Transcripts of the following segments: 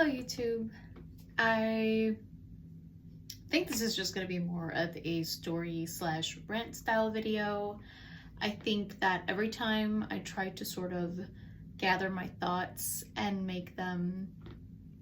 Hello YouTube. I think this is just going to be more of a story slash rant style video. I think that every time I try to sort of gather my thoughts and make them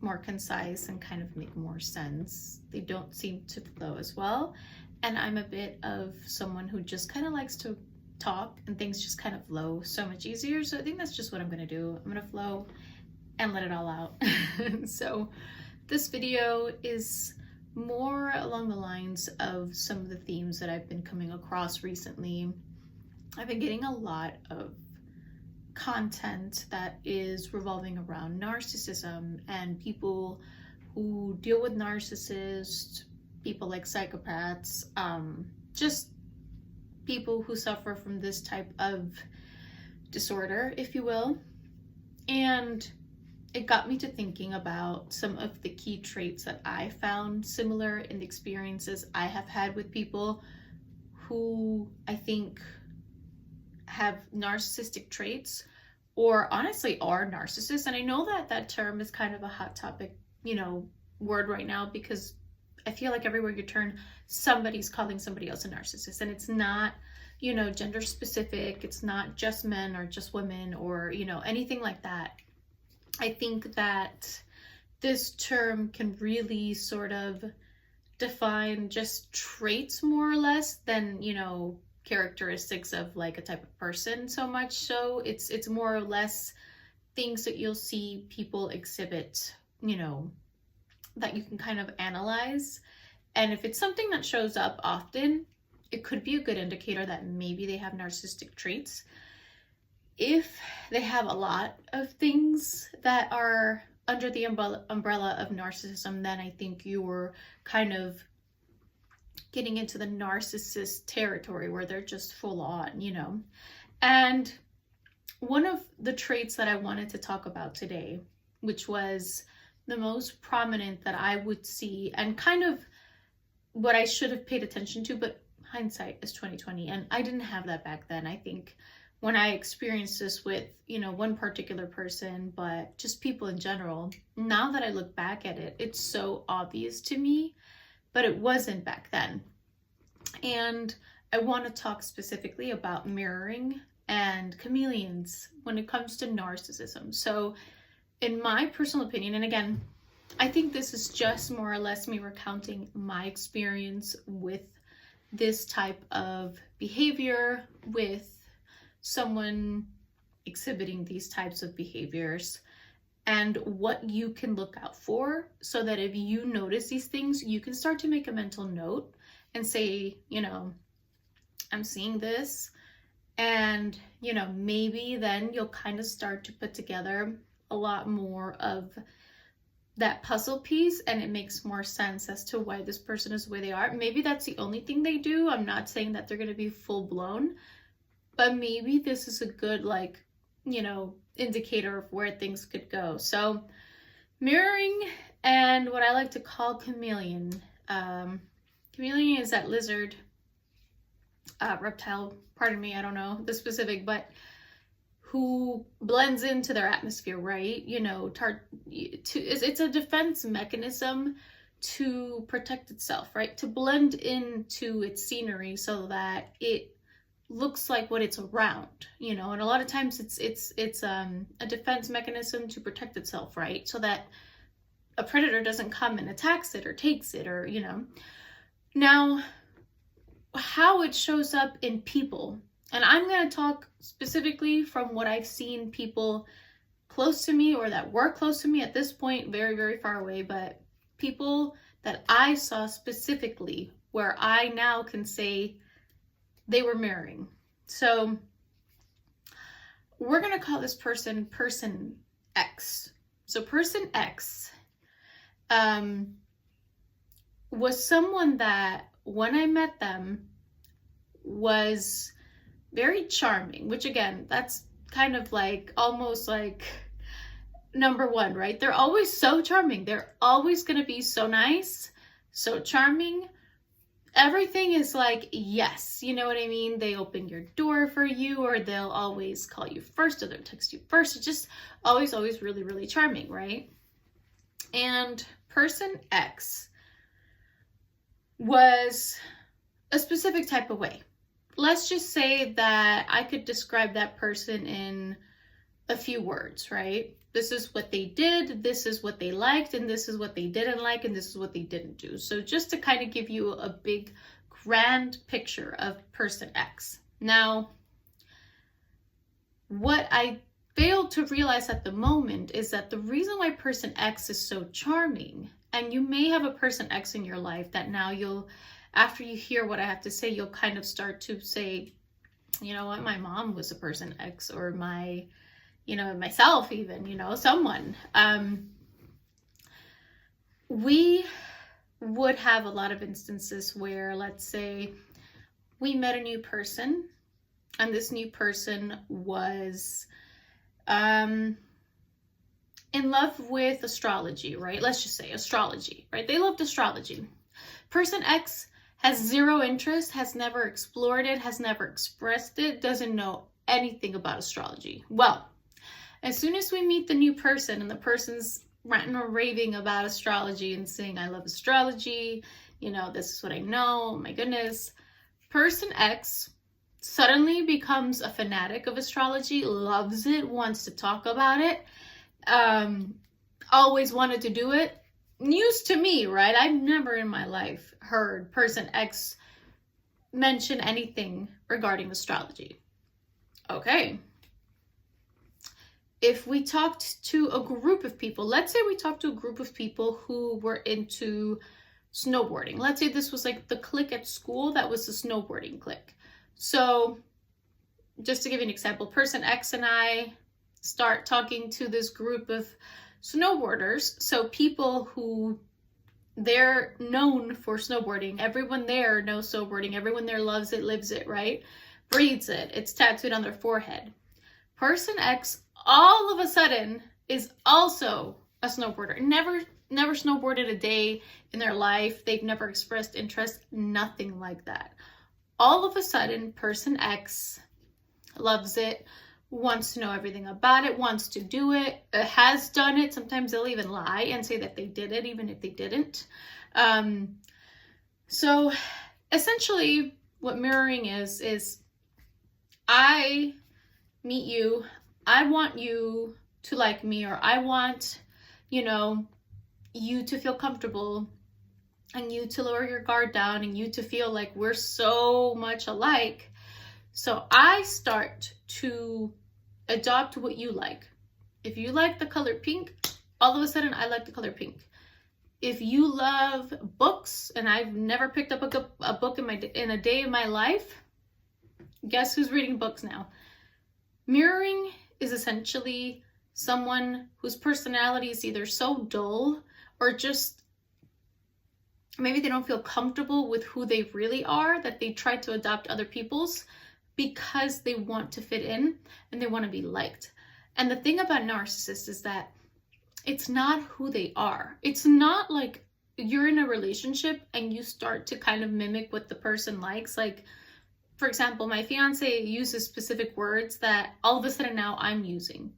more concise and kind of make more sense, they don't seem to flow as well. And I'm a bit of someone who just kind of likes to talk and things just kind of flow so much easier. So I think that's just what I'm going to do. I'm going to flow and let it all out. So this video is more along the lines of some of the themes that I've been coming across recently. I've been getting a lot of content that is revolving around narcissism and people who deal with narcissists, people like psychopaths, just people who suffer from this type of disorder, if you will. And it got me to thinking about some of the key traits that I found similar in the experiences I have had with people who I think have narcissistic traits, or honestly are narcissists. And I know that that term is kind of a hot topic, word right now, because I feel like everywhere you turn, somebody's calling somebody else a narcissist. And it's not, gender specific. It's not just men or just women or, anything like that. I think that this term can really sort of define just traits more or less than, characteristics of like a type of person so much. So it's more or less things that you'll see people exhibit, that you can kind of analyze. And if it's something that shows up often, it could be a good indicator that maybe they have narcissistic traits. If they have a lot of things that are under the umbrella of narcissism, then I think you're kind of getting into the narcissist territory where they're just full on, And one of the traits that I wanted to talk about today, which was the most prominent that I would see and kind of what I should have paid attention to, but hindsight is 2020, and I didn't have that back then. I think when I experienced this with, one particular person, but just people in general, now that I look back at it, it's so obvious to me, but it wasn't back then. And I want to talk specifically about mirroring and chameleons when it comes to narcissism. So in my personal opinion, and again, I think this is just more or less me recounting my experience with this type of behavior, with someone exhibiting these types of behaviors, and what you can look out for, so that if you notice these things, you can start to make a mental note and say, I'm seeing this, and maybe then you'll kind of start to put together a lot more of that puzzle piece, and it makes more sense as to why this person is the way they are. Maybe that's the only thing they do. I'm not saying that they're going to be full blown, but maybe this is a good, indicator of where things could go. So mirroring and what I like to call chameleon. Chameleon is that lizard, reptile, pardon me, I don't know the specific, but who blends into their atmosphere, right? It's a defense mechanism to protect itself, right? To blend into its scenery so that it looks like what it's around, and a lot of times it's a defense mechanism to protect itself, right? So that a predator doesn't come and attacks it or takes it, or Now, how it shows up in people, and I'm going to talk specifically from what I've seen people close to me, or that were close to me at this point, very, very far away, but people that I saw specifically where I now can say they were mirroring. So we're going to call this person X. So person X was someone that when I met them was very charming, which again, that's kind of like almost like number one, right? They're always so charming. They're always going to be so nice, so charming. Everything is like, yes, you know what I mean? They open your door for you, or they'll always call you first, or they'll text you first. It's just always really, really charming, right? And person X was a specific type of way. Let's just say that I could describe that person in a few words, right? This is what they did, this is what they liked, and this is what they didn't like, and this is what they didn't do. So just to kind of give you a big, grand picture of person X. Now, what I failed to realize at the moment is that the reason why person X is so charming, and you may have a person X in your life that now you'll, after you hear what I have to say, you'll kind of start to say, you know what, my mom was a person X, or my, you know, myself even, you know, someone. We would have a lot of instances where, let's say, we met a new person, and this new person was in love with astrology, right? Let's just say astrology, right? They loved astrology. Person X has zero interest, has never explored it, has never expressed it, doesn't know anything about astrology. Well, as soon as we meet the new person and the person's ranting or raving about astrology and saying, I love astrology, you know, this is what I know, oh my goodness, person X suddenly becomes a fanatic of astrology, loves it, wants to talk about it, always wanted to do it. News to me, right? I've never in my life heard person X mention anything regarding astrology. Okay. If we talked to a group of people, let's say we talked to a group of people who were into snowboarding. Let's say this was like the clique at school that was the snowboarding clique. So just to give you an example, person X and I start talking to this group of snowboarders. So people who, they're known for snowboarding. Everyone there knows snowboarding. Everyone there loves it, lives it, right? Breathes it. It's tattooed on their forehead. Person X all of a sudden is also a snowboarder. Never snowboarded a day in their life. They've never expressed interest, nothing like that. All of a sudden, person X loves it, wants to know everything about it, wants to do it, has done it. Sometimes they'll even lie and say that they did it, even if they didn't. So essentially what mirroring is I meet you, I want you to like me, or I want, you know, you to feel comfortable, and you to lower your guard down, and you to feel like we're so much alike. So I start to adopt what you like. If you like the color pink, all of a sudden I like the color pink. If you love books, and I've never picked up a book in a day of my life, guess who's reading books now? Mirroring is essentially someone whose personality is either so dull, or just maybe they don't feel comfortable with who they really are, that they try to adopt other people's because they want to fit in and they want to be liked. And the thing about narcissists is that it's not who they are. It's not like you're in a relationship and you start to kind of mimic what the person likes. Like, for example, my fiance uses specific words that all of a sudden now I'm using.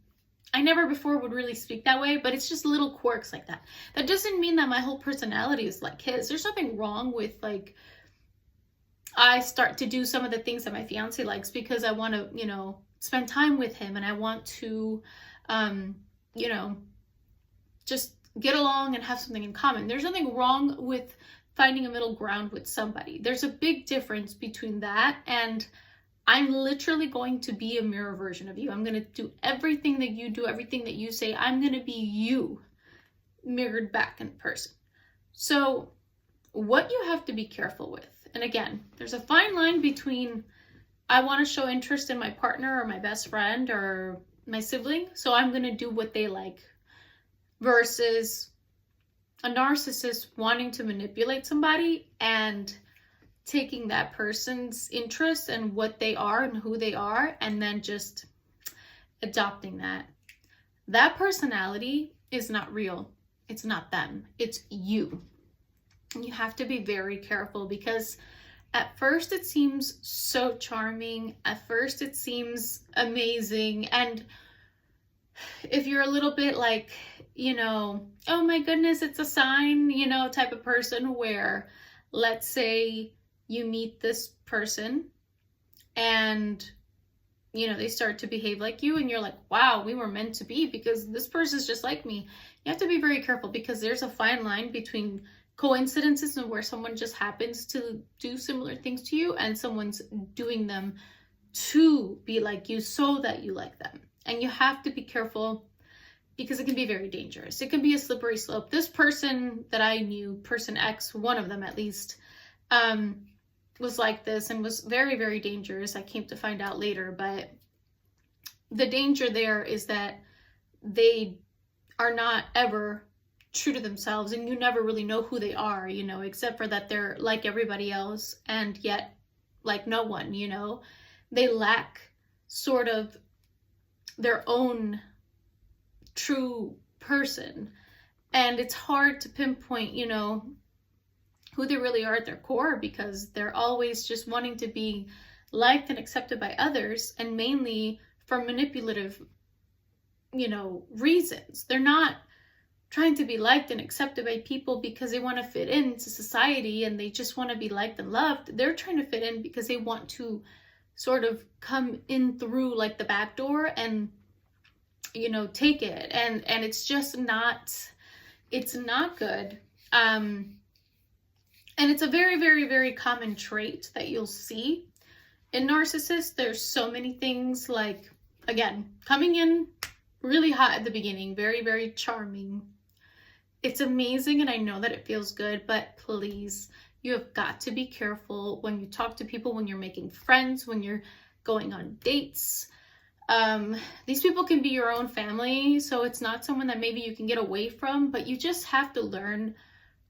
I never before would really speak that way, but it's just little quirks like that. That doesn't mean that my whole personality is like his. There's nothing wrong with, like, I start to do some of the things that my fiance likes because I want to, you know, spend time with him, and I want to, you know, just get along and have something in common. There's nothing wrong with finding a middle ground with somebody. There's a big difference between that and I'm literally going to be a mirror version of you. I'm going to do everything that you do, everything that you say. I'm going to be you mirrored back in person. So what you have to be careful with, and again, there's a fine line between I want to show interest in my partner or my best friend or my sibling, so I'm going to do what they like, versus a narcissist wanting to manipulate somebody and taking that person's interest and what they are and who they are and then just adopting that. That personality is not real. It's not them. It's you. And you have to be very careful because at first it seems so charming. At first it seems amazing. And if you're a little bit like, oh my goodness, it's a sign, type of person, where let's say you meet this person and they start to behave like you and you're like, wow, we were meant to be because this person's just like me. You have to be very careful because there's a fine line between coincidences and where someone just happens to do similar things to you and someone's doing them to be like you so that you like them. And you have to be careful because it can be very dangerous. It can be a slippery slope. This person that I knew, person X, one of them at least, was like this and was very, very dangerous. I came to find out later, but the danger there is that they are not ever true to themselves and you never really know who they are, except for that they're like everybody else and yet like no one, They lack sort of their own true person. And it's hard to pinpoint, who they really are at their core because they're always just wanting to be liked and accepted by others, and mainly for manipulative, reasons. They're not trying to be liked and accepted by people because they want to fit into society and they just want to be liked and loved. They're trying to fit in because they want to sort of come in through like the back door and take it, and it's just not, it's not good. And it's a very, very, very common trait that you'll see in narcissists. There's so many things, like, again, coming in really hot at the beginning, very, very charming. It's amazing and I know that it feels good, but please, you have got to be careful when you talk to people, when you're making friends, when you're going on dates. These people can be your own family, so it's not someone that maybe you can get away from, but you just have to learn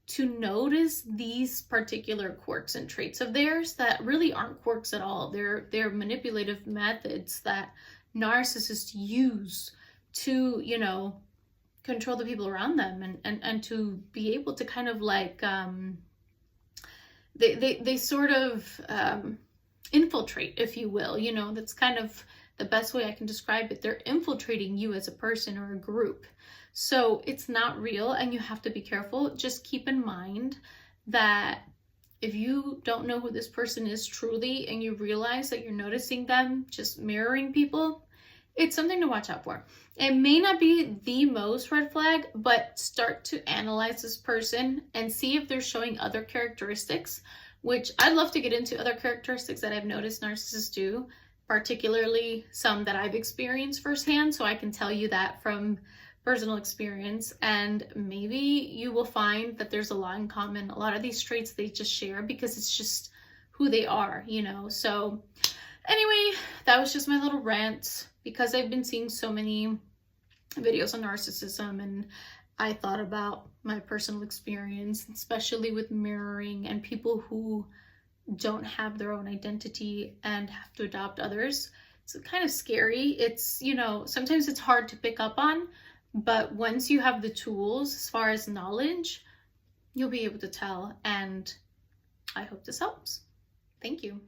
to notice these particular quirks and traits of theirs that really aren't quirks at all. They're manipulative methods that narcissists use to, control the people around them and to be able to kind of like, they sort of infiltrate, if you will, that's kind of the best way I can describe it. They're infiltrating you as a person or a group. So it's not real and you have to be careful. Just keep in mind that if you don't know who this person is truly and you realize that you're noticing them just mirroring people, it's something to watch out for. It may not be the most red flag, but start to analyze this person and see if they're showing other characteristics, which I'd love to get into other characteristics that I've noticed narcissists do, particularly some that I've experienced firsthand, so I can tell you that from personal experience, and maybe you will find that there's a lot in common. A lot of these traits they just share because it's just who they are, So anyway, that was just my little rant because I've been seeing so many videos on narcissism and I thought about my personal experience, especially with mirroring and people who don't have their own identity and have to adopt others. It's kind of scary. It's, sometimes it's hard to pick up on, but once you have the tools as far as knowledge, you'll be able to tell. And I hope this helps. Thank you.